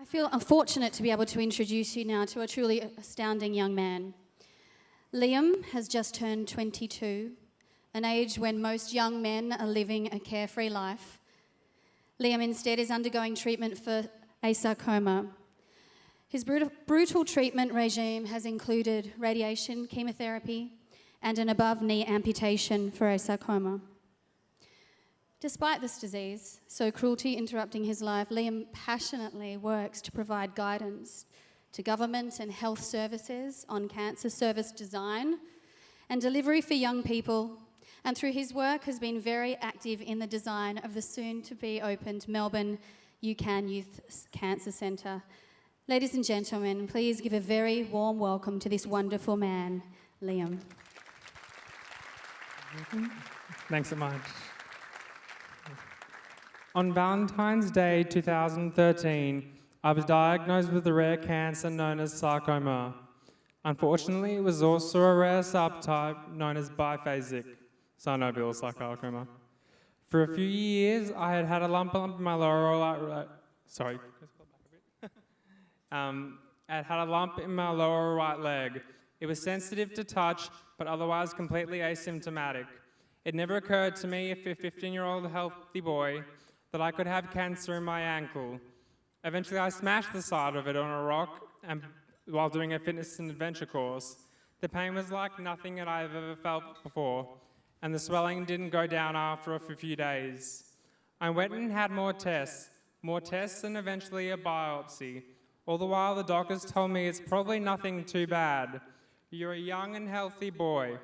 I feel unfortunate to be able to introduce you now to a truly astounding young man. Liam has just turned 22, an age when most young men are living a carefree life. Liam instead is undergoing treatment for asarcoma. His brutal treatment regime has included radiation, chemotherapy, and an above-knee amputation for asarcoma. Despite this disease, so cruelty interrupting his life, Liam passionately works to provide guidance to government and health services on cancer service design and delivery for young people, and through his work has been very active in the design of the soon-to-be-opened Melbourne UCAN Youth Cancer Centre. Ladies and gentlemen, please give a very warm welcome to this wonderful man, Liam. Thanks so much. On Valentine's Day 2013, I was diagnosed with a rare cancer known as sarcoma. Unfortunately, it was also a rare subtype known as biphasic synovial sarcoma. For a few years, I had had a lump in my lower right. I had a lump in my lower right leg. It was sensitive to touch, but otherwise completely asymptomatic. It never occurred to me, if a 15-year-old healthy boy, that I could have cancer in my ankle. Eventually, I smashed the side of it on a rock while doing a fitness and adventure course. The pain was like nothing that I've ever felt before, and the swelling didn't go down after a few days. I went and had more tests, and eventually a biopsy. All the while, the doctors told me it's probably nothing too bad. You're a young and healthy boy.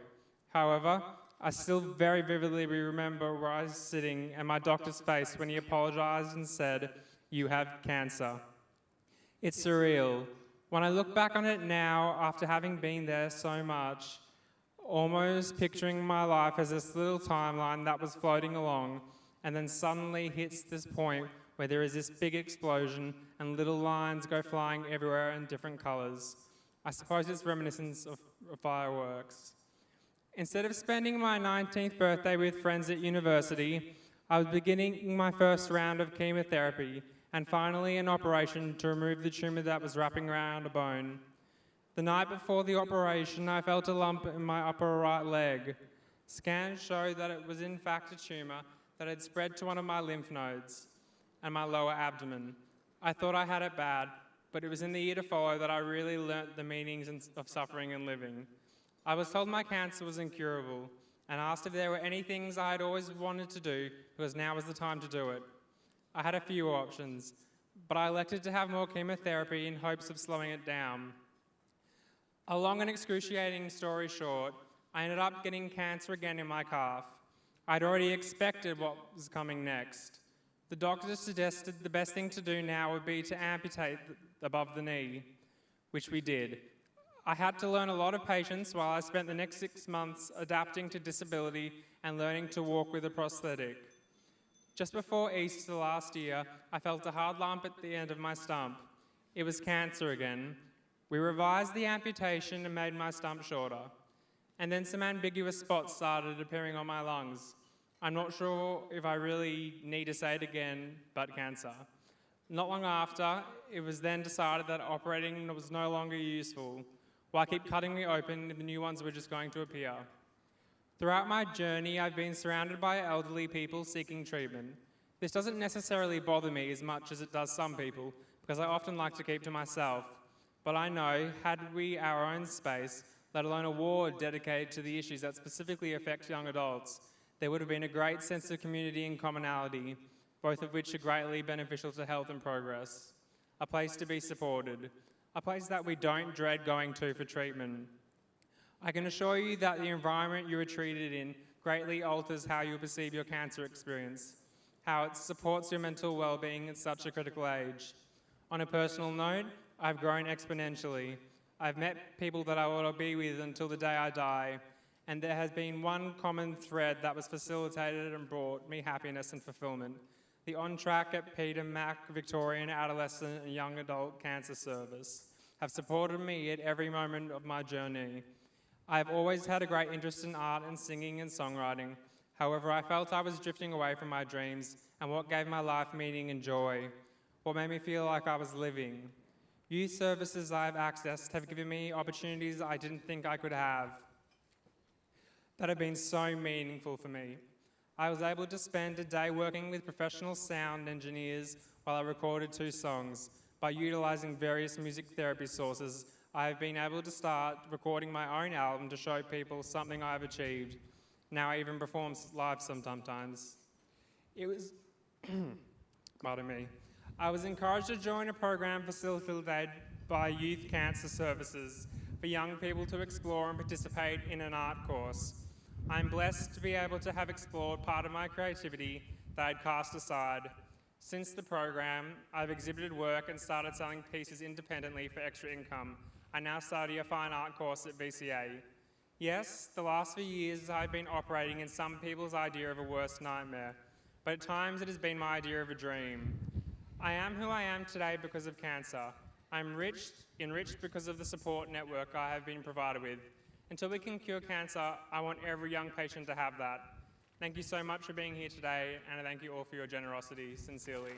However, I still very vividly remember where I was sitting and my doctor's face when he apologized and said, "You have cancer." It's surreal. When I look back on it now, after having been there so much, almost picturing my life as this little timeline that was floating along, and then suddenly hits this point where there is this big explosion and little lines go flying everywhere in different colors. I suppose it's reminiscent of fireworks. Instead of spending my 19th birthday with friends at university, I was beginning my first round of chemotherapy and finally an operation to remove the tumour that was wrapping around a bone. The night before the operation, I felt a lump in my upper right leg. Scans showed that it was in fact a tumour that had spread to one of my lymph nodes and my lower abdomen. I thought I had it bad, but it was in the year to follow that I really learnt the meanings of suffering and living. I was told my cancer was incurable and asked if there were any things I had always wanted to do because now was the time to do it. I had a few options, but I elected to have more chemotherapy in hopes of slowing it down. A long and excruciating story short, I ended up getting cancer again in my calf. I'd already expected what was coming next. The doctors suggested the best thing to do now would be to amputate above the knee, which we did. I had to learn a lot of patience while I spent the next 6 months adapting to disability and learning to walk with a prosthetic. Just before Easter last year, I felt a hard lump at the end of my stump. It was cancer again. We revised the amputation and made my stump shorter. And then some ambiguous spots started appearing on my lungs. I'm not sure if I really need to say it again, but cancer. Not long after, it was then decided that operating was no longer useful. Why keep cutting me open if the new ones were just going to appear? Throughout my journey, I've been surrounded by elderly people seeking treatment. This doesn't necessarily bother me as much as it does some people, because I often like to keep to myself. But I know, had we our own space, let alone a ward dedicated to the issues that specifically affect young adults, there would have been a great sense of community and commonality, both of which are greatly beneficial to health and progress. A place to be supported. A place that we don't dread going to for treatment. I can assure you that the environment you are treated in greatly alters how you perceive your cancer experience, how it supports your mental well-being at such a critical age. On a personal note, I've grown exponentially. I've met people that I want to be with until the day I die, and there has been one common thread that was facilitated and brought me happiness and fulfillment. The on-track at Peter Mac Victorian Adolescent and Young Adult Cancer Service have supported me at every moment of my journey. I have always had a great interest in art and singing and songwriting. However, I felt I was drifting away from my dreams and what gave my life meaning and joy. what made me feel like I was living. Youth services I have accessed have given me opportunities I didn't think I could have that have been so meaningful for me. I was able to spend a day working with professional sound engineers while I recorded 2 songs. By utilising various music therapy sources, I have been able to start recording my own album to show people something I have achieved. Now I even perform live sometimes. It was, pardon me. I was encouraged to join a program facilitated by Youth Cancer Services for young people to explore and participate in an art course. I'm blessed to be able to have explored part of my creativity that I'd cast aside. Since the program, I've exhibited work and started selling pieces independently for extra income. I now study a fine art course at VCA. Yes, the last few years I've been operating in some people's idea of a worst nightmare, but at times it has been my idea of a dream. I am who I am today because of cancer. I'm enriched because of the support network I have been provided with. Until we can cure cancer, I want every young patient to have that. Thank you so much for being here today, and I thank you all for your generosity. Sincerely.